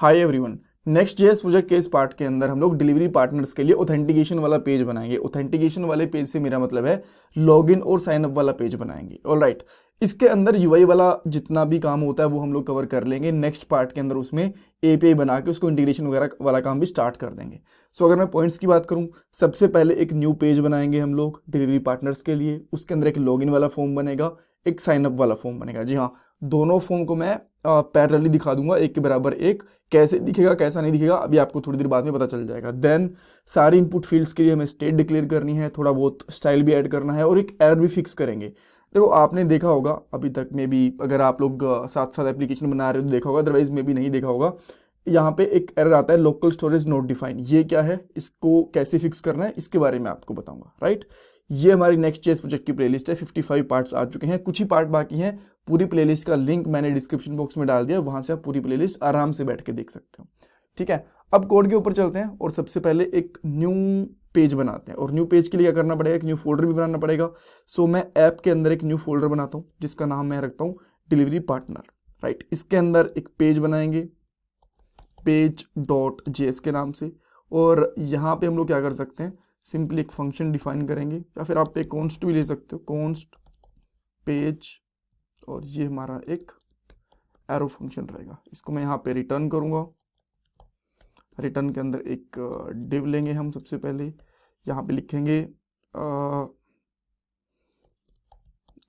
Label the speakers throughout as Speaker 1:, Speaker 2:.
Speaker 1: Hi everyone. Next JS project के इस part के अंदर हम लोग डिलीवरी पार्टनर्स के लिए ऑथेंटिकेशन वाला पेज बनाएंगे। ऑथेंटिकेशन वाले पेज से मेरा मतलब है लॉगिन और साइन अप वाला पेज बनाएंगे। ऑलराइट, इसके अंदर यूआई वाला जितना भी काम होता है वो हम लोग कवर कर लेंगे। नेक्स्ट पार्ट के अंदर उसमें एपीआई बना के उसको इंटीग्रेशन वगैरह वाला काम भी स्टार्ट कर देंगे। सो अगर मैं पॉइंट्स की बात करूं, सबसे पहले एक न्यू पेज बनाएंगे हम लोग डिलीवरी पार्टनर्स के लिए। उसके अंदर एक लॉगिन वाला फॉर्म बनेगा, एक साइन अप वाला फॉर्म बनेगा। जी हाँ, दोनों फॉर्म को मैं पैरेलली दिखा दूंगा, एक के बराबर एक। कैसे दिखेगा कैसा नहीं दिखेगा अभी आपको थोड़ी देर बाद में पता चल जाएगा। देन सारी इनपुट फील्ड्स के लिए हमें स्टेट डिक्लेयर करनी है, थोड़ा बहुत स्टाइल भी ऐड करना है और एक एरर भी फिक्स करेंगे। देखो, आपने देखा होगा अभी तक में भी, अगर आप लोग साथ साथ एप्लीकेशन बना रहे हो तो देखा होगा, अदरवाइज में भी नहीं देखा होगा। यहाँ पे एक एरर आता है लोकल स्टोरेज नॉट डिफाइन। ये क्या है, इसको कैसे फिक्स करना है, इसके बारे में आपको बताऊंगा। राइट, ये हमारी नेक्स्ट जेएस प्रोजेक्ट की प्लेलिस्ट है। 55 पार्ट्स आ चुके हैं, कुछ ही पार्ट बाकी हैं। पूरी प्लेलिस्ट का लिंक मैंने डिस्क्रिप्शन बॉक्स में डाल दिया, वहां से आप पूरी प्लेलिस्ट आराम से बैठ के देख सकते हो। ठीक है, अब कोड के ऊपर चलते हैं और सबसे पहले एक न्यू पेज बनाते हैं। और न्यू पेज के लिए क्या करना पड़ेगा, एक न्यू फोल्डर भी बनाना पड़ेगा। सो मैं ऐप के अंदर एक न्यू फोल्डर बनाता हूँ जिसका नाम मैं रखता हूँ डिलीवरी पार्टनर। राइट, इसके अंदर एक पेज बनाएंगे page.js के नाम से। और यहाँ पे हम लोग क्या कर सकते हैं, सिंपली एक फंक्शन डिफाइन करेंगे, या फिर आप एक कॉन्स्ट भी ले सकते हो, कॉन्स्ट पेज। और ये हमारा एक एरो फंक्शन रहेगा, इसको मैं यहाँ पे रिटर्न करूँगा। रिटर्न के अंदर एक डिव लेंगे हम। सबसे पहले यहाँ पे लिखेंगे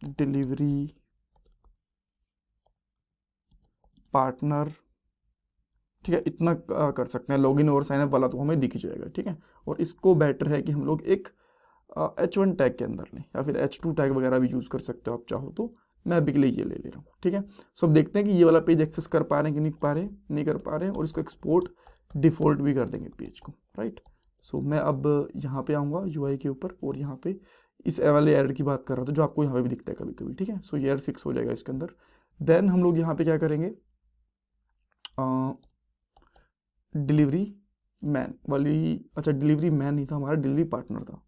Speaker 1: डिलीवरी पार्टनर। ठीक है, इतना कर सकते हैं। लॉगिन और साइनअप वाला तो हमें दिख जाएगा। ठीक है, और इसको बेटर है कि हम लोग एक H1 टैग के अंदर लें, या फिर H2 टैग वगैरह भी यूज़ कर सकते हो आप चाहो तो। मैं अभी के लिए ये ले रहा हूँ। ठीक है, सो अब देखते हैं कि ये वाला पेज एक्सेस कर पा रहे हैं कि नहीं कर पा रहे हैं। और इसको एक्सपोर्ट डिफ़ॉल्ट भी कर देंगे पेज को। राइट, सो मैं अब यहाँ पे आऊँगा यूआई के ऊपर, और यहाँ पे इस वाले एरर की बात कर रहा था जो आपको यहाँ पे भी दिखता है कभी कभी। ठीक है, सो ये एरर फिक्स हो जाएगा इसके अंदर। देन हम लोग यहाँ पे क्या करेंगे, डिलीवरी मैन वाली, अच्छा डिलीवरी मैन नहीं था हमारा, डिलीवरी पार्टनर था।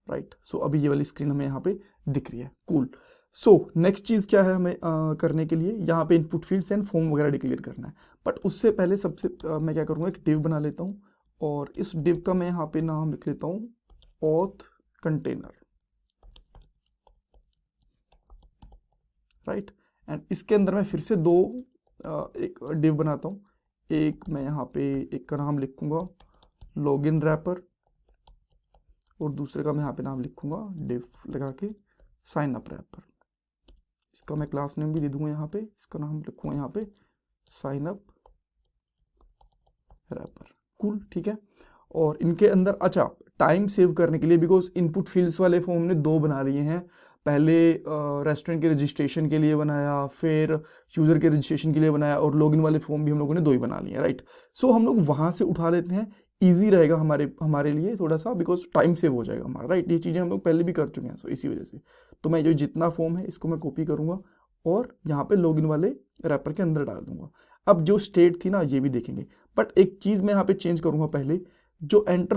Speaker 1: राइट, सो अभी ये वाली स्क्रीन हमें यहाँ पे दिख रही है। कूल। सो नेक्स्ट चीज़ क्या है हमें करने के लिए, यहाँ पे इनपुट फील्ड्स एंड फॉर्म वगैरह डिक्लेयर करना है। बट उससे पहले सबसे मैं क्या करूँगा, एक डिव बना लेता हूँ। और इस डिव का मैं यहाँ पे नाम लिख लेता हूँ ऑथ कंटेनर। राइट, एंड इसके अंदर मैं फिर से दो एक डिव बनाता हूँ। एक मैं यहाँ पे एक का नाम लिखूंगा लॉगिन रैपर, और दूसरे का मैं यहाँ पे नाम लिखूंगा डिव लगा के साइन अप रैपर। इसका मैं क्लास नेम भी दे दूंगा यहाँ पे, इसका नाम लिखूंगा यहाँ पे साइन अप रैपर। कूल, ठीक है। और इनके अंदर अच्छा टाइम सेव करने के लिए, बिकॉज इनपुट फील्ड्स वाले फॉर्म हमने दो बना लिए हैं। पहले रेस्टोरेंट के रजिस्ट्रेशन के लिए बनाया, फिर यूज़र के रजिस्ट्रेशन के लिए बनाया, और लॉगिन वाले फॉर्म भी हम लोगों ने दो ही बना लिए। राइट, सो हम लोग वहाँ से उठा लेते हैं। ईजी रहेगा हमारे लिए थोड़ा सा, बिकॉज टाइम सेव हो जाएगा हमारा। राइट, ये चीज़ें हम लोग पहले भी कर चुके हैं, सो इसी वजह से तो मैं जो जितना फॉर्म है इसको मैं कॉपी करूँगा और यहाँ पे लॉगिन वाले रैपर के अंदर डाल दूंगा। अब जो स्टेट थी ना ये भी देखेंगे, बट एक चीज़ मैं यहाँ पे चेंज करूँगा। पहले जो एंटर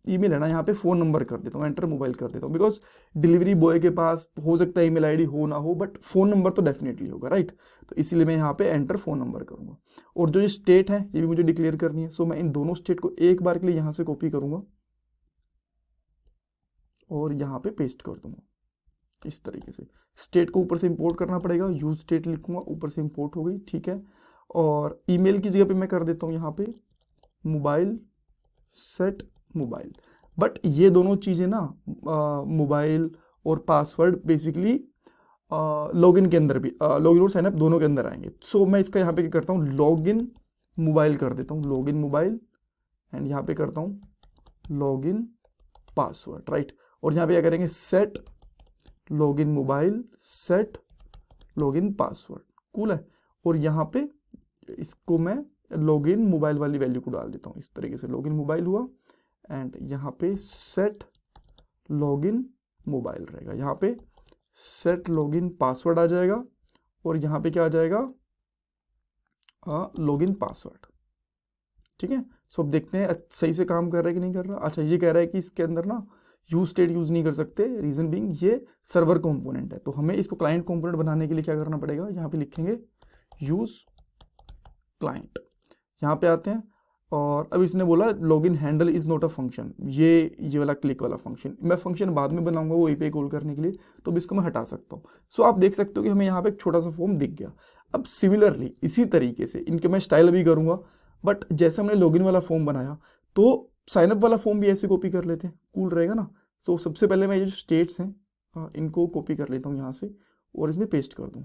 Speaker 1: ईमेल है ना, यहाँ पे फ़ोन नंबर कर देता हूँ, एंटर मोबाइल कर देता हूँ। बिकॉज डिलीवरी बॉय के पास हो सकता है ईमेल आईडी हो ना हो, बट फ़ोन नंबर तो डेफिनेटली होगा। राइट, तो इसीलिए मैं यहाँ पे एंटर फ़ोन नंबर करूँगा। और जो ये स्टेट है ये भी मुझे डिक्लेयर करनी है। सो मैं इन दोनों स्टेट को एक बार के लिए यहाँ से कॉपी करूँगा और यहाँ पे पेस्ट कर दूँगा इस तरीके से। स्टेट को ऊपर से इंपोर्ट करना पड़ेगा, यूज स्टेट लिखूंगा, ऊपर से इंपोर्ट हो गई। ठीक है, और ईमेल की जगह पे मैं कर देता हूँ यहाँ पे मोबाइल सेट मोबाइल। बट ये दोनों चीज़ें ना, मोबाइल और पासवर्ड बेसिकली लॉगिन के अंदर भी, लॉगिन और साइनअप दोनों के अंदर आएंगे। सो मैं इसका यहाँ पे क्या करता हूँ, लॉगिन मोबाइल कर देता हूँ, लॉगिन मोबाइल, एंड यहाँ पे करता हूँ लॉगिन पासवर्ड। राइट, और यहाँ पे क्या करेंगे, set login mobile set login password. Cool है, और यहाँ पे इसको मैं लॉगिन मोबाइल वाली वैल्यू को डाल देता हूँ इस तरीके से। लॉगिन मोबाइल हुआ, एंड यहाँ पे सेट लॉगिन मोबाइल रहेगा, यहाँ पे सेट लॉगिन पासवर्ड आ जाएगा, और यहाँ पे क्या आ जाएगा, लॉगिन पासवर्ड। ठीक है, सो अब देखते हैं सही से काम कर रहा है कि नहीं कर रहा। अच्छा, ये कह रहा है कि इसके अंदर ना यूज स्टेट यूज नहीं कर सकते, रीजन बीइंग ये सर्वर कंपोनेंट है। तो हमें इसको क्लाइंट कंपोनेंट बनाने के लिए क्या करना पड़ेगा, यहाँ पे लिखेंगे यूज क्लाइंट। यहाँ पे आते हैं और अब इसने बोला login handle is not a function, ये वाला क्लिक वाला फंक्शन मैं फंक्शन बाद में बनाऊंगा वो एपीआई कॉल करने के लिए, तो अब इसको मैं हटा सकता हूँ। सो आप देख सकते हो कि हमें यहाँ पे एक छोटा सा फॉर्म दिख गया। अब सिमिलरली इसी तरीके से इनके मैं स्टाइल भी करूंगा, बट जैसे हमने लॉगिन वाला फॉर्म बनाया तो साइनअप वाला फॉर्म भी ऐसे कॉपी कर लेते हैं, कूल रहेगा ना। सो सबसे पहले मैं ये जो स्टेट्स हैं इनको कॉपी कर लेता हूँ यहाँ से और इसमें पेस्ट कर दूँ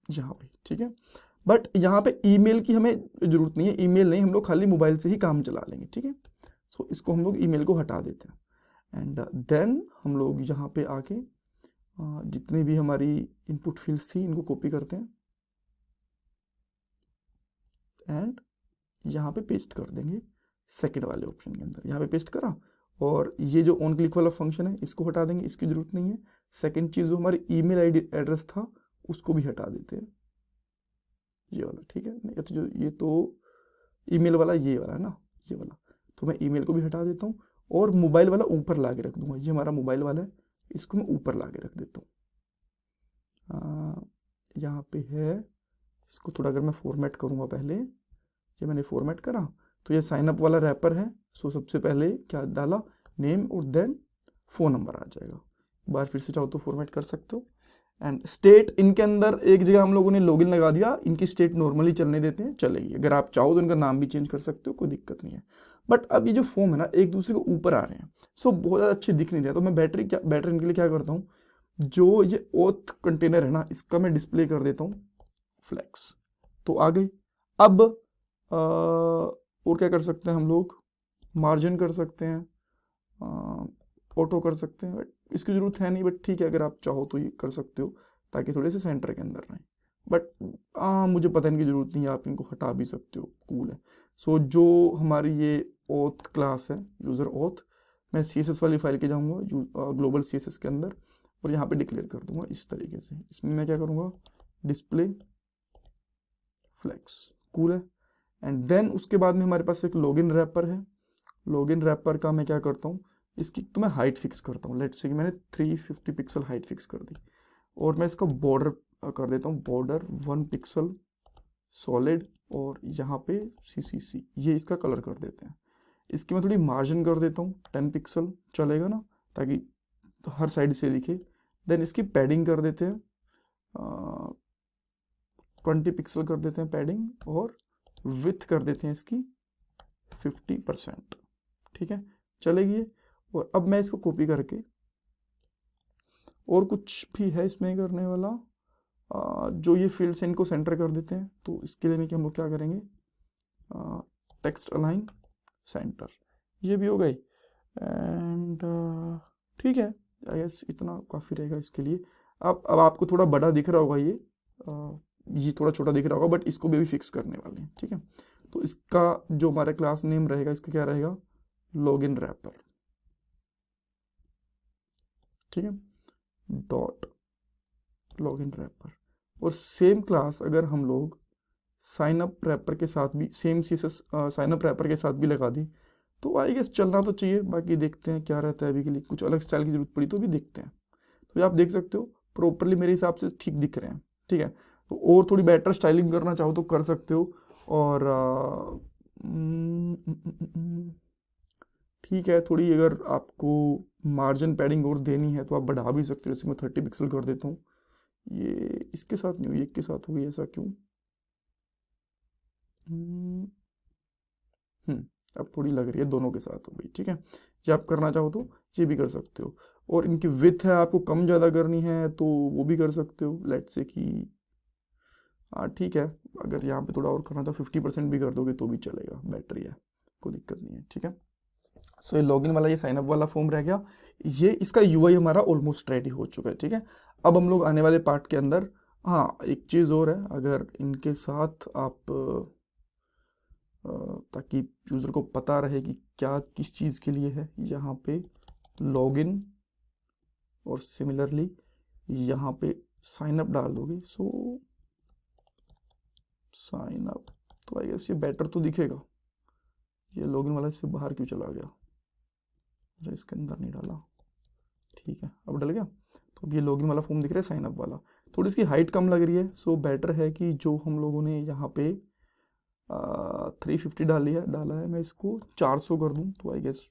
Speaker 1: यहाँ पे, ठीक है। बट यहाँ पे ईमेल की हमें जरूरत नहीं है, ईमेल नहीं, हम लोग खाली मोबाइल से ही काम चला लेंगे, ठीक है। सो इसको हम लोग ईमेल को हटा देते हैं एंड देन हम लोग यहाँ पे आके जितनी भी हमारी इनपुट फील्ड्स थी इनको कॉपी करते हैं एंड यहाँ पे पेस्ट कर देंगे सेकंड वाले ऑप्शन के अंदर। यहाँ पे पेस्ट करा और ये जो ऑन क्लिक वाला फंक्शन है इसको हटा देंगे, इसकी जरूरत नहीं है। सेकंड चीज़ जो हमारी ईमेल आईडी एड्रेस था उसको भी हटा देते हैं, ये वाला, ठीक है। नहीं अच्छा, जो ये तो ईमेल वाला ये वाला है ना, ये वाला, तो मैं ईमेल को भी हटा देता हूँ और मोबाइल वाला ऊपर ला के रख दूंगा। ये हमारा मोबाइल वाला है, इसको मैं ऊपर ला के रख देता हूँ। यहाँ पे है, इसको थोड़ा अगर मैं फॉर्मेट करूँगा पहले, ये मैंने फॉर्मेट करा तो ये साइनअप वाला रैपर है। सो सबसे पहले क्या डाला, नेम और देन फ़ोन नंबर आ जाएगा। एक बार फिर से चाहो तो फॉर्मेट कर सकते हो। एंड स्टेट इनके अंदर एक जगह हम लोगों ने लॉगिन लगा दिया, इनकी स्टेट नॉर्मली चलने देते हैं, चलेगी। अगर आप चाहो तो इनका नाम भी चेंज कर सकते हो, कोई दिक्कत नहीं है। बट अब ये जो फॉर्म है ना एक दूसरे को ऊपर आ रहे हैं, सो बहुत ज़्यादा अच्छे दिख नहीं रहे। तो मैं बेटर इनके लिए क्या करता हूँ, जो ये ओथ कंटेनर है ना इसका मैं डिस्प्ले कर देता हूँ फ्लैक्स, तो आ गई। अब और क्या कर सकते हैं हम लोग, मार्जिन कर सकते हैं, ऑटो कर सकते हैं, बट इसकी ज़रूरत है नहीं, बट ठीक है अगर आप चाहो तो ये कर सकते हो ताकि थोड़े से सेंटर के अंदर रहें। बट मुझे पता है इनकी ज़रूरत नहीं है, आप इनको हटा भी सकते हो, कूल है। सो जो हमारी ये ऑथ क्लास है, यूज़र ऑथ, मैं CSS वाली फाइल के जाऊँगा ग्लोबल CSS के अंदर और यहाँ पे डिक्लेयर कर दूंगा इस तरीके से। इसमें मैं क्या करूँगा, डिस्प्ले फ्लैक्स, कूल है। एंड देन उसके बाद में हमारे पास एक लॉगिन रैपर है। लॉगिन रैपर का मैं क्या करता हूँ, इसकी तो मैं हाइट फिक्स करता हूँ। लेट्स से कि मैंने 350 पिक्सल हाइट फिक्स कर दी और मैं इसका बॉर्डर कर देता हूँ, बॉर्डर 1 पिक्सल सॉलिड और यहाँ पे CCC, ये इसका कलर कर देते हैं। इसकी मैं थोड़ी मार्जिन कर देता हूँ 10 पिक्सल, चलेगा ना, ताकि तो हर साइड से दिखे। देन इसकी पैडिंग कर देते हैं 20 पिक्सल कर देते हैं पैडिंग और विथ कर देते हैं इसकी 50%, ठीक है, चलेगी ये। और अब मैं इसको कॉपी करके, और कुछ भी है इसमें करने वाला, जो ये फील्ड्स हैं इनको सेंटर कर देते हैं। तो इसके लिए हम लोग क्या करेंगे, टेक्स्ट अलाइन सेंटर, ये भी हो गई। एंड ठीक है, आई गेस इतना काफ़ी रहेगा इसके लिए। अब आपको थोड़ा बड़ा दिख रहा होगा ये थोड़ा छोटा दिख रहा होगा, बट इसको भी फिक्स करने वाले हैं, ठीक है। तो इसका जो हमारा क्लास नेम रहेगा, इसका क्या रहेगा, लॉगिन रैपर, ठीक है, डॉट लॉगिन रैपर। और सेम क्लास अगर हम लोग साइनअप रैपर के साथ भी, सेम CSS साइनअप रैपर के साथ भी लगा दी तो आई गेस चलना तो चाहिए। बाकी देखते हैं क्या रहता है, अभी के लिए कुछ अलग स्टाइल की जरूरत पड़ी तो भी देखते हैं। तो ये आप देख सकते हो प्रॉपरली मेरे हिसाब से ठीक दिख रहे हैं, ठीक है। तो और थोड़ी बेटर स्टाइलिंग करना चाहो तो कर सकते हो। और ठीक है, थोड़ी अगर आपको मार्जिन पैडिंग और देनी है तो आप बढ़ा भी सकते हो। जैसे मैं 30 पिक्सल कर देता हूँ, ये इसके साथ नहीं हुई, एक के साथ हुई, ऐसा क्यों। अब थोड़ी लग रही है दोनों के साथ हो गई, ठीक है। ये आप करना चाहो तो ये भी कर सकते हो। और इनकी विथ है आपको कम ज़्यादा करनी है तो वो भी कर सकते हो। लेट्स से कि ठीक है, अगर यहाँ पे थोड़ा और करना तो 50% भी कर दोगे तो भी चलेगा, बेटर ही है, कोई दिक्कत नहीं है, ठीक है। सो ये लॉगिन वाला, ये साइनअप वाला फॉर्म रह गया। ये इसका UI हमारा ऑलमोस्ट रेडी हो चुका है, ठीक है। अब हम लोग आने वाले पार्ट के अंदर, एक चीज़ और है, अगर इनके साथ आप ताकि यूज़र को पता रहे कि क्या किस चीज़ के लिए है, यहाँ पे लॉगिन और सिमिलरली यहाँ पे साइनअप डाल दोगे। सो साइनअप, तो आई गेस ये बेटर तो दिखेगा। ये लॉगिन वाला इससे बाहर क्यों चला गया, अरे इसके अंदर नहीं डाला, ठीक है अब डल गया। तो अब ये लॉगिन वाला फॉर्म दिख रहा है, साइन अप वाला। थोड़ी इसकी हाइट कम लग रही है, सो बेटर है कि जो हम लोगों ने यहाँ पे 350 डाला है, मैं इसको 400 कर दूँ तो आई गेस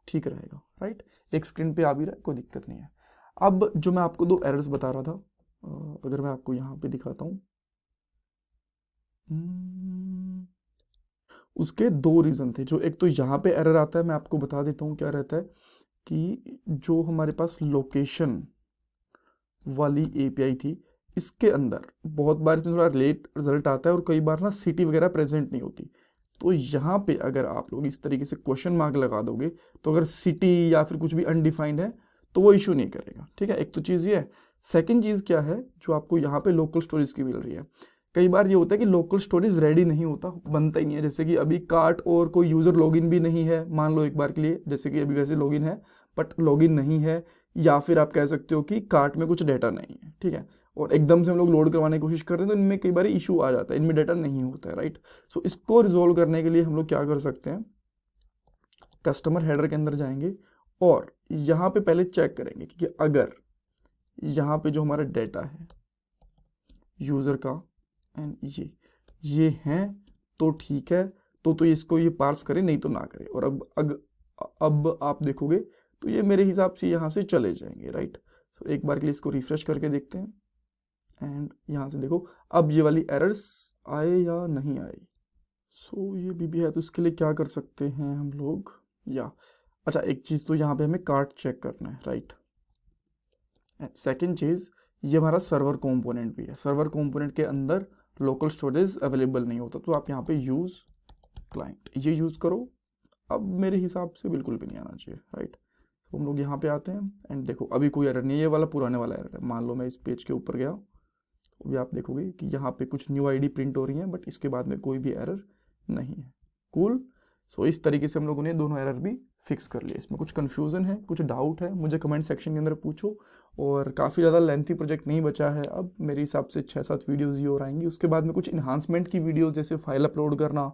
Speaker 1: ठीक रहेगा, राइट। एक स्क्रीन पे आ भी रहा है, कोई दिक्कत नहीं है। अब जो मैं आपको 2 एरर्स बता रहा था, अगर मैं आपको यहाँ पे दिखाता हूँ, उसके 2 रीज़न थे। जो एक तो यहाँ पे एरर आता है, मैं आपको बता देता हूँ क्या रहता है कि जो हमारे पास लोकेशन वाली एपीआई थी, इसके अंदर बहुत बार थोड़ा लेट रिजल्ट आता है और कई बार ना सिटी वगैरह प्रेजेंट नहीं होती। तो यहाँ पे अगर आप लोग इस तरीके से क्वेश्चन मार्क लगा दोगे, तो अगर सिटी या फिर कुछ भी अनडिफाइंड है तो वो इशू नहीं करेगा, ठीक है। एक तो चीज़ ये है। सेकंड चीज़ क्या है, जो आपको यहाँ पे लोकल स्टोरेज की मिल रही है, कई बार ये होता है कि लोकल स्टोरेज रेडी नहीं होता, बनता ही नहीं है। जैसे कि अभी कार्ट और कोई यूज़र लॉगिन भी नहीं है, मान लो एक बार के लिए, जैसे कि अभी वैसे लॉगिन है बट लॉगिन नहीं है, या फिर आप कह सकते हो कि कार्ट में कुछ डेटा नहीं है, ठीक है। और एकदम से हम लोग लोड करवाने की कोशिश करते हैं तो इनमें कई बार इशू आ जाता है, इनमें डाटा नहीं होता है, राइट। सो इसको रिजोल्व करने के लिए हम लोग क्या कर सकते हैं, कस्टमर हेडर के अंदर जाएंगे और यहाँ पे पहले चेक करेंगे कि अगर यहाँ पे जो हमारा डेटा है यूज़र का एंड ये हैं तो ठीक है, तो इसको ये पार्स करे, नहीं तो ना करे। और अब आप देखोगे तो ये मेरे हिसाब से यहाँ से चले जाएंगे, राइट। सो एक बार के लिए इसको रिफ्रेश करके देखते हैं एंड यहाँ से देखो अब ये वाली एरर्स आए या नहीं आए। सो ये भी है, तो इसके लिए क्या कर सकते हैं हम लोग, या अच्छा एक चीज़ तो यहाँ पे हमें कार्ट चेक करना है, राइट। एंड सेकेंड चीज़, ये हमारा सर्वर कंपोनेंट भी है। सर्वर कंपोनेंट के अंदर लोकल स्टोरेज अवेलेबल नहीं होता, तो आप यहाँ पे यूज़ क्लाइंट ये यूज़ करो। अब मेरे हिसाब से बिल्कुल भी नहीं आना चाहिए, राइट। तो हम लोग यहाँ पे आते हैं एंड देखो अभी कोई एरर नहीं है, ये वाला पुराने वाला एरर है। मान लो मैं इस पेज के ऊपर गया तो भी आप देखोगे कि यहाँ पे कुछ न्यू आईडी प्रिंट हो रही है, बट इसके बाद में कोई भी एरर नहीं है। कूल। सो इस तरीके से हम लोगों ने दोनों एरर भी फिक्स कर लिया। इसमें कुछ कन्फ्यूज़न है, कुछ डाउट है, मुझे कमेंट सेक्शन के अंदर पूछो। और काफ़ी ज़्यादा लेंथी प्रोजेक्ट नहीं बचा है, अब मेरे हिसाब से 6-7 वीडियोज़ ही और आएंगी। उसके बाद में कुछ इन्हांसमेंट की वीडियोज़ जैसे फाइल अपलोड करना,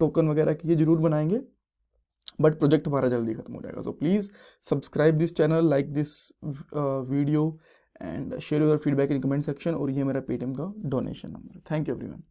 Speaker 1: टोकन वगैरह की, ये जरूर बनाएंगे, बट प्रोजेक्ट हमारा जल्दी खत्म हो जाएगा। So please subscribe this channel, like this video and share your feedback in comment section. और ये मेरा पेटीएम का डोनेशन नंबर है। Thank you everyone.